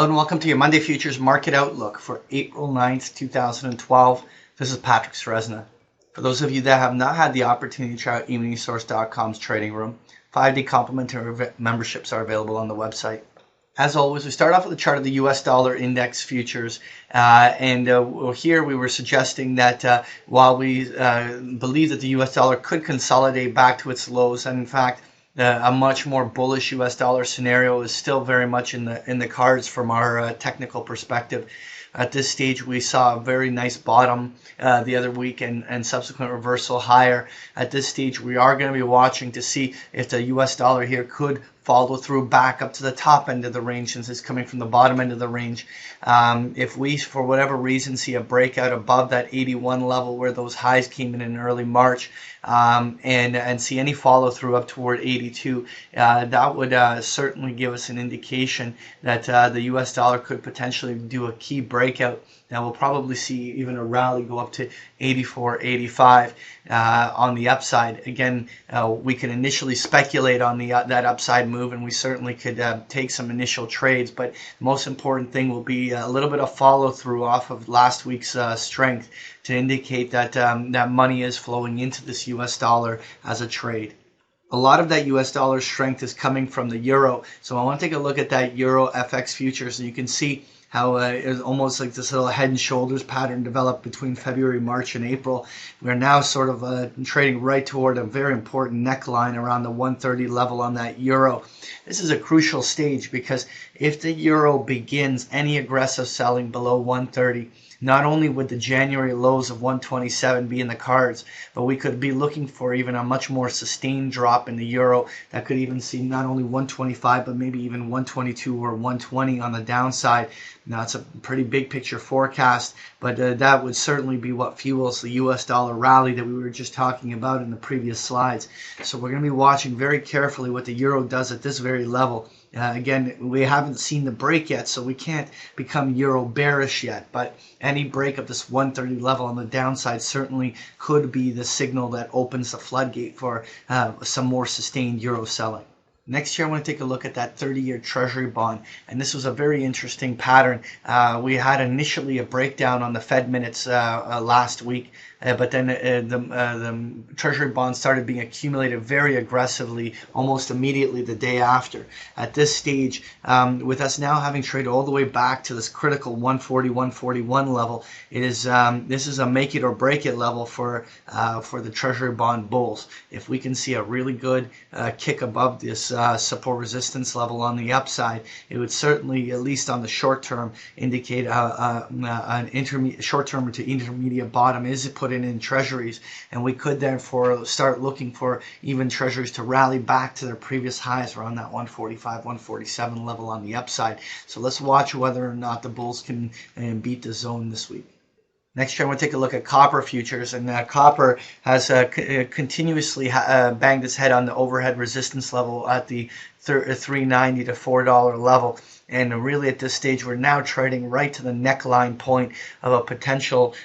Hello and welcome to your Monday Futures Market Outlook for April 9th, 2012. This is Patrick Ceresna. For those of you that have not had the opportunity to try out eMoniSource.com's trading room, 5-day complimentary memberships are available on the website. As always, we start off with a chart of the US dollar index futures, here we were suggesting that while we believe that the US dollar could consolidate back to its lows, and in fact a much more bullish US dollar scenario is still very much in the cards from our technical perspective. At this stage, we saw a very nice bottom the other week and subsequent reversal higher. At this stage, we are going to be watching to see if the US dollar here could follow through back up to the top end of the range, since it's coming from the bottom end of the range. If we, for whatever reason, see a breakout above that 81 level where those highs came in early March, and see any follow through up toward 82, that would certainly give us an indication that the US dollar could potentially do a key breakout. Now we'll probably see even a rally go up to 84, 85 on the upside. Again, we can initially speculate on that upside move, and we certainly could take some initial trades, but the most important thing will be a little bit of follow through off of last week's strength to indicate that that money is flowing into this US dollar as a trade. A lot of that US dollar strength is coming from the euro, so I want to take a look at that euro FX futures, and you can see how it was almost like this little head and shoulders pattern developed between February, March, and April. We're now sort of trading right toward a very important neckline around the 130 level on that euro. This is a crucial stage because if the euro begins any aggressive selling below 130, not only would the January lows of 127 be in the cards, but we could be looking for even a much more sustained drop in the euro that could even see not only 125 but maybe even 122 or 120 on the downside. Now it's a pretty big picture forecast, but that would certainly be what fuels the US dollar rally that we were just talking about in the previous slides. So we're going to be watching very carefully what the euro does at this very level. Again, we haven't seen the break yet, so we can't become euro bearish yet, but any break of this 130 level on the downside certainly could be the signal that opens the floodgate for some more sustained euro selling. Next here, I want to take a look at that 30-year Treasury bond, and this was a very interesting pattern. We had initially a breakdown on the Fed minutes last week, but then the Treasury bond started being accumulated very aggressively almost immediately the day after. At this stage, with us now having traded all the way back to this critical 140, 141 level, it is this is a make it or break it level for the Treasury bond bulls. If we can see a really good kick above this support resistance level on the upside, it would certainly, at least on the short term, indicate an intermediate, short term to intermediate bottom is put in treasuries, and we could therefore start looking for even treasuries to rally back to their previous highs around that 145, 147 level on the upside. So let's watch whether or not the bulls can beat the zone this week. Next year, I want to take a look at copper futures, and copper has continuously banged its head on the overhead resistance level at the $3.90 to $4 level. And really at this stage, we're now trading right to the neckline point of a potential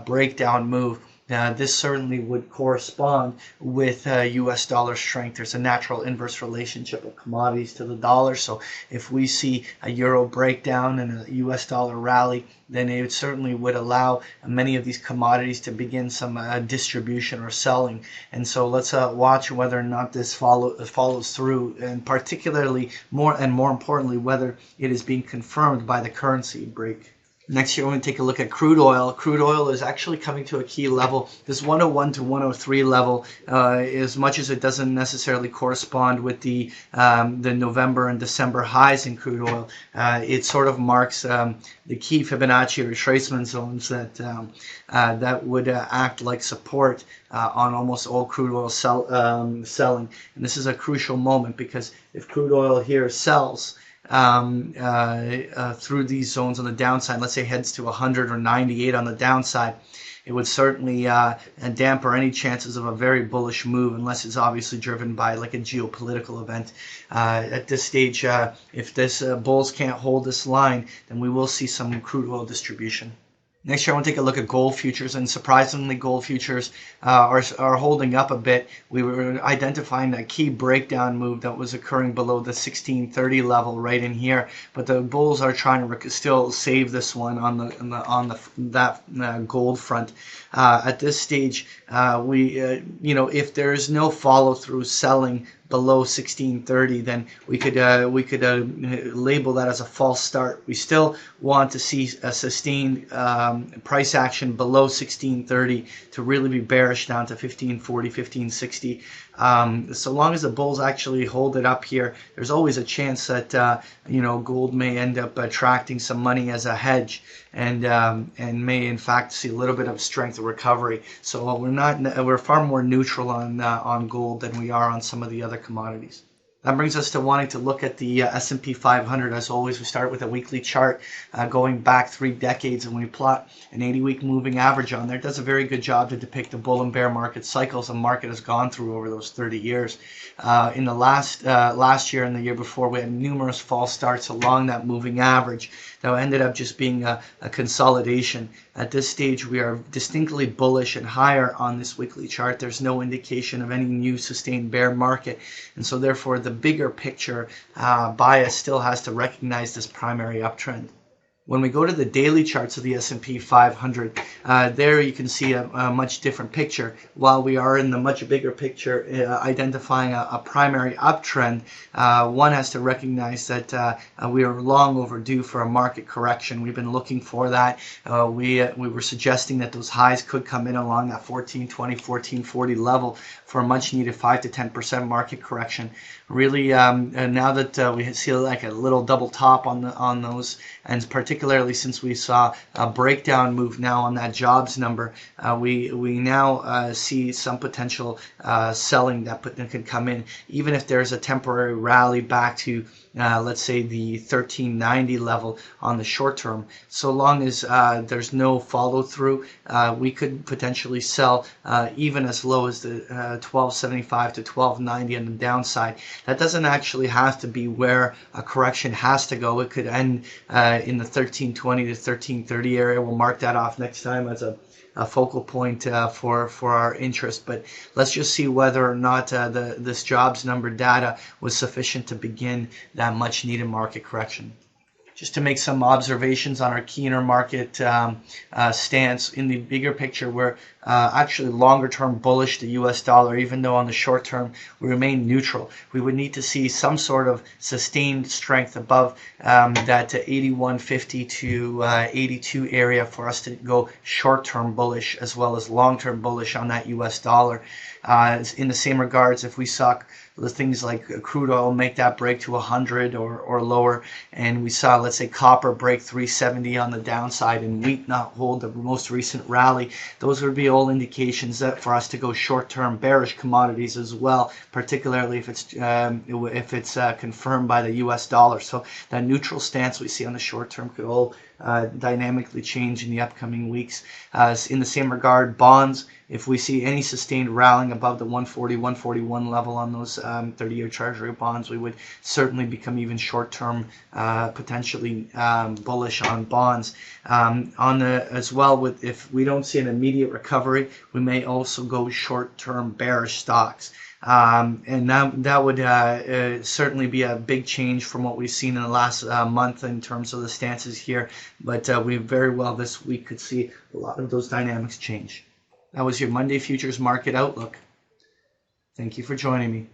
breakdown move. This certainly would correspond with US dollar strength. There's a natural inverse relationship of commodities to the dollar. So if we see a euro breakdown and a US dollar rally, then it certainly would allow many of these commodities to begin some distribution or selling. And so let's watch whether or not this follows through, and particularly more importantly, whether it is being confirmed by the currency break. Next year, we're going to take a look at crude oil. Crude oil is actually coming to a key level. This 101 to 103 level, as much as it doesn't necessarily correspond with the November and December highs in crude oil, it sort of marks the key Fibonacci retracement zones that would act like support on almost all crude oil selling. And this is a crucial moment, because if crude oil here sells through these zones on the downside, let's say heads to 100 or 98 on the downside, it would certainly damper any chances of a very bullish move, unless it's obviously driven by like a geopolitical event. At this stage, if this bulls can't hold this line, then we will see some crude oil distribution. Next year, I want to take a look at gold futures, and surprisingly, gold futures are holding up a bit. We were identifying that key breakdown move that was occurring below the 1630 level right in here, but the bulls are trying to still save this one on that gold front. At this stage, if there is no follow through selling below 1630, then we could label that as a false start. We still want to see a sustained price action below 1630 to really be bearish down to 1540, 1560. So long as the bulls actually hold it up here, there's always a chance that gold may end up attracting some money as a hedge, and may in fact see a little bit of strength of recovery. So we're far more neutral on gold than we are on some of the other commodities. That brings us to wanting to look at the S&P 500. As always, we start with a weekly chart going back 3 decades, and we plot an 80-week moving average on there. It does a very good job to depict the bull and bear market cycles the market has gone through over those 30 years. In the last year and the year before, we had numerous false starts along that moving average that ended up just being a consolidation. At this stage, we are distinctly bullish and higher on this weekly chart. There's no indication of any new sustained bear market, and so therefore the bigger picture bias still has to recognize this primary uptrend. When we go to the daily charts of the S&P 500, there you can see a much different picture. While we are in the much bigger picture identifying a primary uptrend, one has to recognize that we are long overdue for a market correction. We've been looking for that. We were suggesting that those highs could come in along that 1420, 1440 level for a much needed 5 to 10% market correction. Really, now that we see like a little double top on those, and particularly since we saw a breakdown move now on that jobs number, we now see some potential selling that could come in, even if there's a temporary rally back to let's say the 1390 level on the short term. So long as there's no follow through, we could potentially sell even as low as the 1275 to 1290 on the downside. That doesn't actually have to be where a correction has to go. It could end in the 1320 to 1330 area. We'll mark that off next time as a focal point for our interest, but let's just see whether or not this jobs number data was sufficient to begin that much needed market correction. Just to make some observations on our key intermarket stance. In the bigger picture, we're actually longer term bullish the US dollar, even though on the short term we remain neutral. We would need to see some sort of sustained strength above that 81.50 to 82 area for us to go short term bullish as well as long term bullish on that US dollar. In the same regards, if we saw the things like crude oil make that break to 100 or lower, and we saw, let's say, copper break 370 on the downside and wheat not hold the most recent rally, those would be all indications that for us to go short-term bearish commodities as well, particularly if it's confirmed by the US dollar. So that neutral stance we see on the short term could all dynamically change in the upcoming weeks. In the same regard, bonds, if we see any sustained rallying above the 140, 141 level on those 30-year Treasury bonds, we would certainly become even short-term, potentially bullish on bonds. As well, if we don't see an immediate recovery, we may also go short-term bearish stocks. And that would certainly be a big change from what we've seen in the last month in terms of the stances here. But we very well this week could see a lot of those dynamics change. That was your Monday Futures Market Outlook. Thank you for joining me.